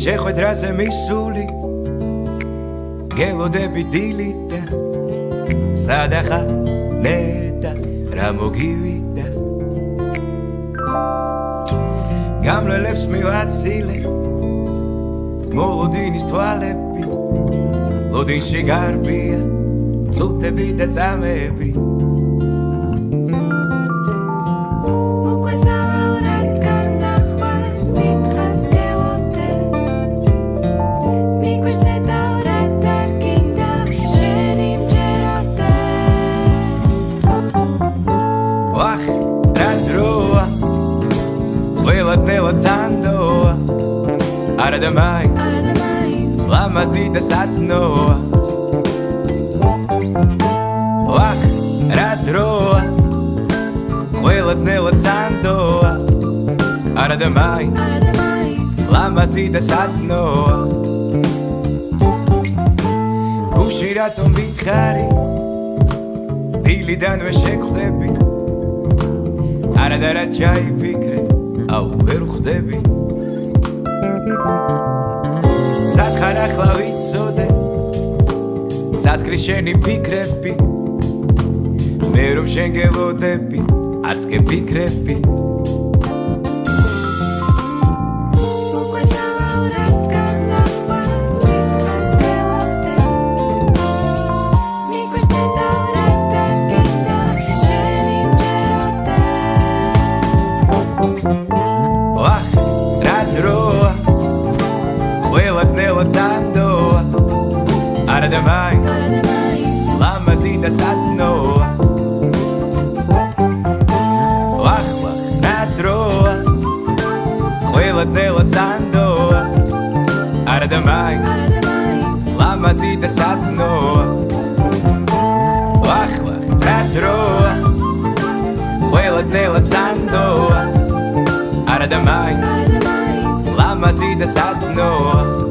შეხვედრაზე მისული გელოდები დილიდან სადახა ნედა რა მოგივიდა გამლელებს მივაცილე მოლოდინის თვალები ლოდინში გარბია წუთები და წამები Zandova, ara da mais, lamazida satnoa. Wach, radroa, quelatznela Zandova, ara da mais, lamazida satnoa. Ushiratom vitkhari, dilidan ve shekhdebi, ara da rachai fikre. აუ ვერ ხვდები სათხარ ახლა ვიცოდე სათქრის შენი ფიქრები მე რომ შენ გელოდები აცკე ფიქრები Zandova, ara da mais, lamazida satnoa. Wach, wach, nadroa, quelatznela Zandova, ara da mais, lamazida satnoa. Wach, wach, nadroa, quelatznela Zandova, ara da mais, lamazida satnoa.